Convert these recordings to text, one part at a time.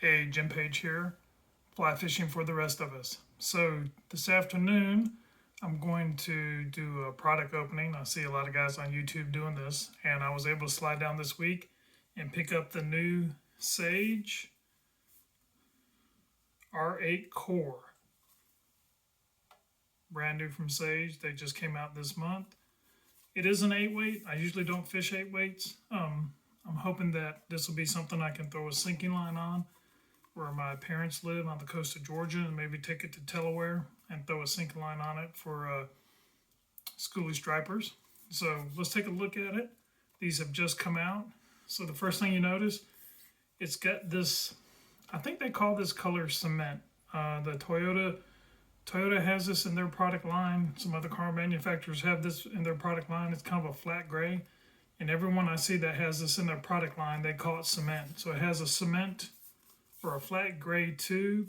Hey, Jim Page here, fly fishing for the rest of us. So this afternoon, I'm going to do a product opening. I see a lot of guys on YouTube doing this, and I was able to slide down this week and pick up the new Sage R8 Core, brand new from Sage. They just came out this month. It is an 8 weight. I usually don't fish 8 weights. I'm hoping that this will be something I can throw a sinking line on where my parents live on the coast of Georgia, and maybe take it to Delaware and throw a sinking line on it for schoolie stripers. So let's take a look at it. These have just come out. So the first thing you notice, it's got this, I think they call this color cement. The Toyota has this in their product line. Some other car manufacturers have this in their product line. It's kind of a flat gray. And everyone I see that has this in their product line, they call it cement. So it has a cement or a flat gray tube,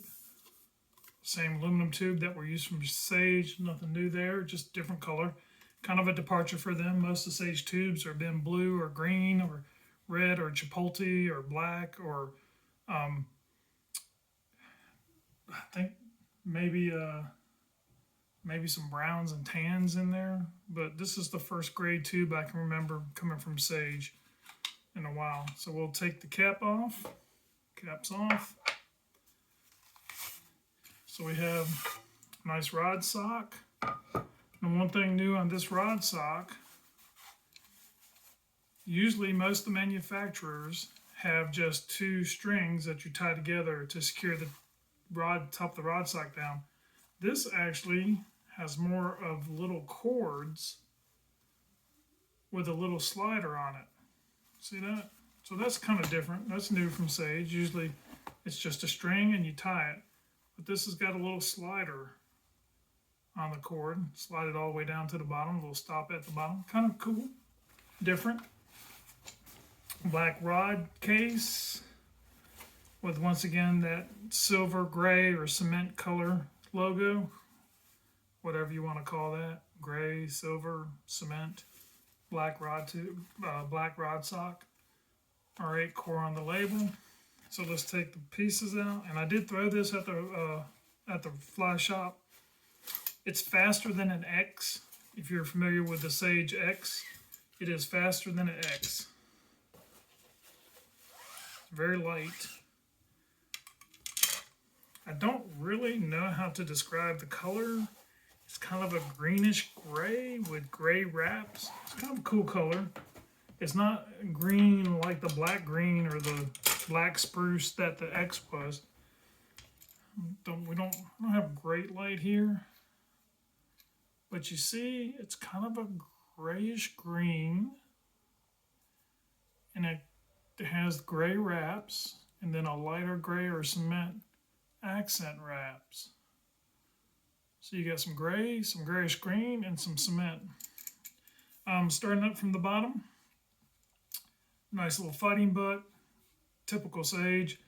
same aluminum tube that we're used from Sage. Nothing new there, just different color. Kind of a departure for them. Most of the Sage tubes are been blue or green or red or chipotle or black or I think maybe maybe some browns and tans in there. But this is the first gray tube I can remember coming from Sage in a while. So we'll take the cap off. Caps off. So we have a nice rod sock. And one thing new on this rod sock, usually most of the manufacturers have just two strings that you tie together to secure the top of the rod sock down. This actually has more of little cords with a little slider on it. See that? So that's kind of different. That's new from Sage. Usually it's just a string and you tie it. But this has got a little slider on the cord. Slide it all the way down to the bottom. A little stop at the bottom. Kind of cool. Different. Black rod case with, once again, that silver gray or cement color logo. Whatever you want to call that. Gray, silver, cement. Black rod tube. Black rod sock. R8 Core on the label. So let's take the pieces out. And I did throw this at the fly shop. It's faster than an X. If you're familiar with the Sage X, it is faster than an X. It's very light. I don't really know how to describe the color. It's kind of a greenish gray with gray wraps. It's kind of a cool color. It's not green like the black green or the black spruce that the X was. We don't have great light here. But you see, it's kind of a grayish green. And it has gray wraps and then a lighter gray or cement accent wraps. So you got some gray, some grayish green, and some cement. Starting up from the bottom. Nice little fighting butt, typical Sage.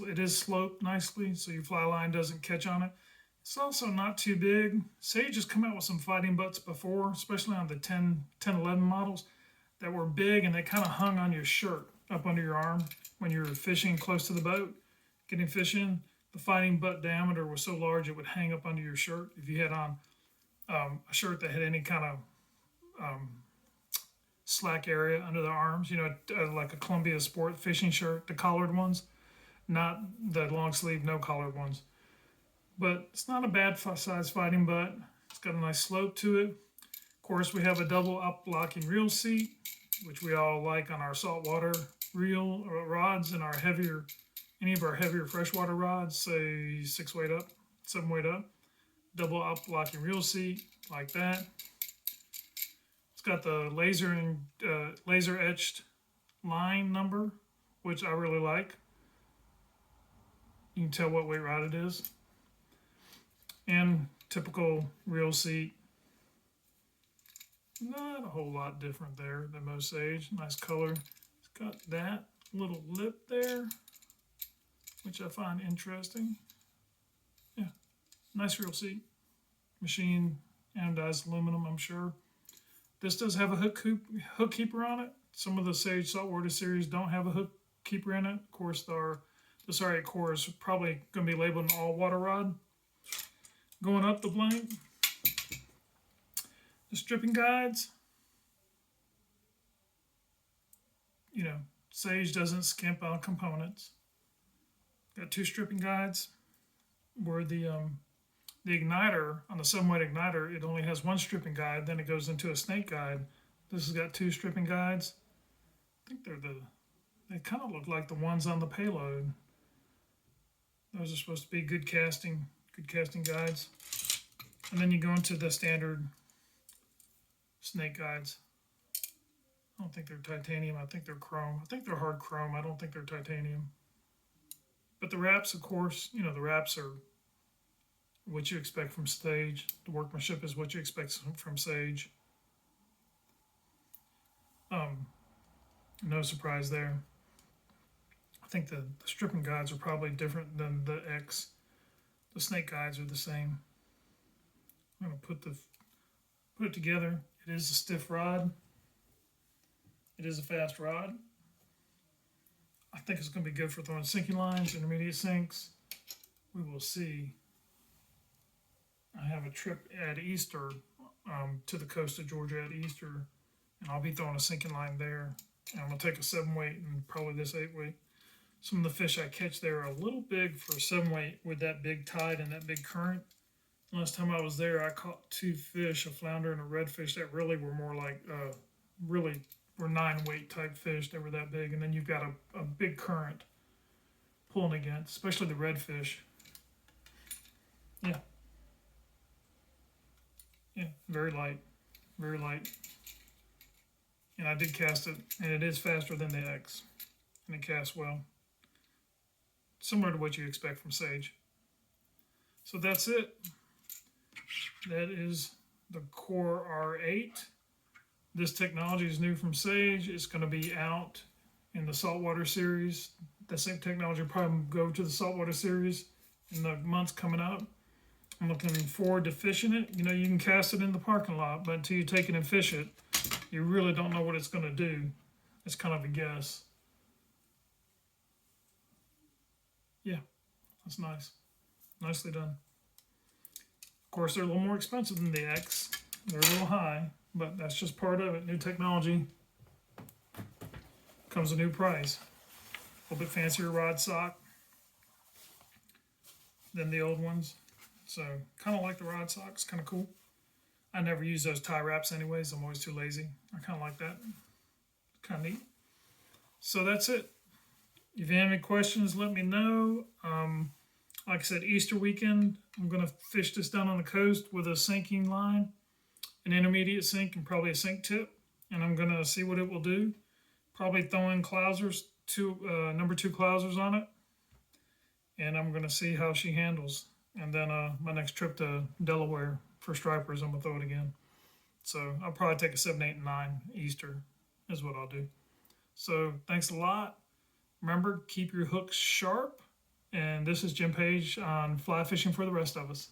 It is sloped nicely so your fly line doesn't catch on it. It's also not too big. Sage has come out with some fighting butts before, especially on the 10, 11 models that were big and they kind of hung on your shirt up under your arm when you were fishing close to the boat, getting fish in. The fighting butt diameter was so large it would hang up under your shirt if you had on a shirt that had any kind of slack area under the arms, like a Columbia Sport fishing shirt, the collared ones, not the long sleeve, no collared ones. But it's not a bad size fighting butt. It's got a nice slope to it. Of course, we have a double up locking reel seat, which we all like on our saltwater reel rods and any of our heavier freshwater rods, say 6 weight up, 7 weight up. Double up locking reel seat like that. Got the laser etched line number, which I really like. You can tell what weight rod it is. And typical reel seat. Not a whole lot different there than most Sage. Nice color. It's got that little lip there, which I find interesting. Yeah, nice reel seat. Machine anodized aluminum, I'm sure. This does have a hook keeper on it. Some of the Sage Saltwater series don't have a hook keeper in it. Of course, our This R8 core is probably going to be labeled an all-water rod. Going up the blank, the stripping guides, you know, Sage doesn't skimp on components. Got 2 stripping guides where the igniter, on the 7-weight igniter, it only has 1 stripping guide, then it goes into a snake guide. This has got 2 stripping guides. I think they kind of look like the ones on the payload. Those are supposed to be good casting guides. And then you go into the standard snake guides. I don't think they're titanium, I think they're chrome. I think they're hard chrome, I don't think they're titanium. But the wraps, of course, you know, the wraps are what you expect from Sage. The workmanship is what you expect from Sage. No surprise there. I think the stripping guides are probably different than the X. The snake guides are the same. I'm going to put it together. It is a stiff rod. It is a fast rod. I think it's going to be good for throwing sinking lines, intermediate sinks. We will see. I have a trip at Easter to the coast of Georgia at Easter, and I'll be throwing a sinking line there. And I'm going to take a 7-weight and probably this 8-weight. Some of the fish I catch there are a little big for a 7-weight with that big tide and that big current. Last time I was there, I caught 2 fish, a flounder and a redfish that really were more like, really were 9-weight type fish. They were that big. And then you've got a big current pulling against, especially the redfish. Yeah. Yeah, very light. Very light. And I did cast it, and it is faster than the X. And it casts well. Similar to what you expect from Sage. So that's it. That is the Core R8. This technology is new from Sage. It's going to be out in the saltwater series. That same technology will probably go to the saltwater series in the months coming up. I'm looking forward to fishing it. You know, you can cast it in the parking lot, but until you take it and fish it, you really don't know what it's going to do. It's kind of a guess. Yeah, that's nice. Nicely done. Of course, they're a little more expensive than the X. They're a little high, but that's just part of it. New technology comes a new price. A little bit fancier rod sock than the old ones. So, kind of like the rod socks, kind of cool. I never use those tie wraps anyways. I'm always too lazy. I kind of like that. Kind of neat. So that's it. If you have any questions, let me know. Like I said, Easter weekend, I'm going to fish this down on the coast with a sinking line, an intermediate sink, and probably a sink tip. And I'm going to see what it will do. Probably throwing Clousers, number 2 Clousers on it. And I'm going to see how she handles. And then my next trip to Delaware for stripers, I'm going to throw it again. So I'll probably take a 7, 8, and 9 Easter is what I'll do. So thanks a lot. Remember, keep your hooks sharp. And this is Jim Page on Fly Fishing for the Rest of Us.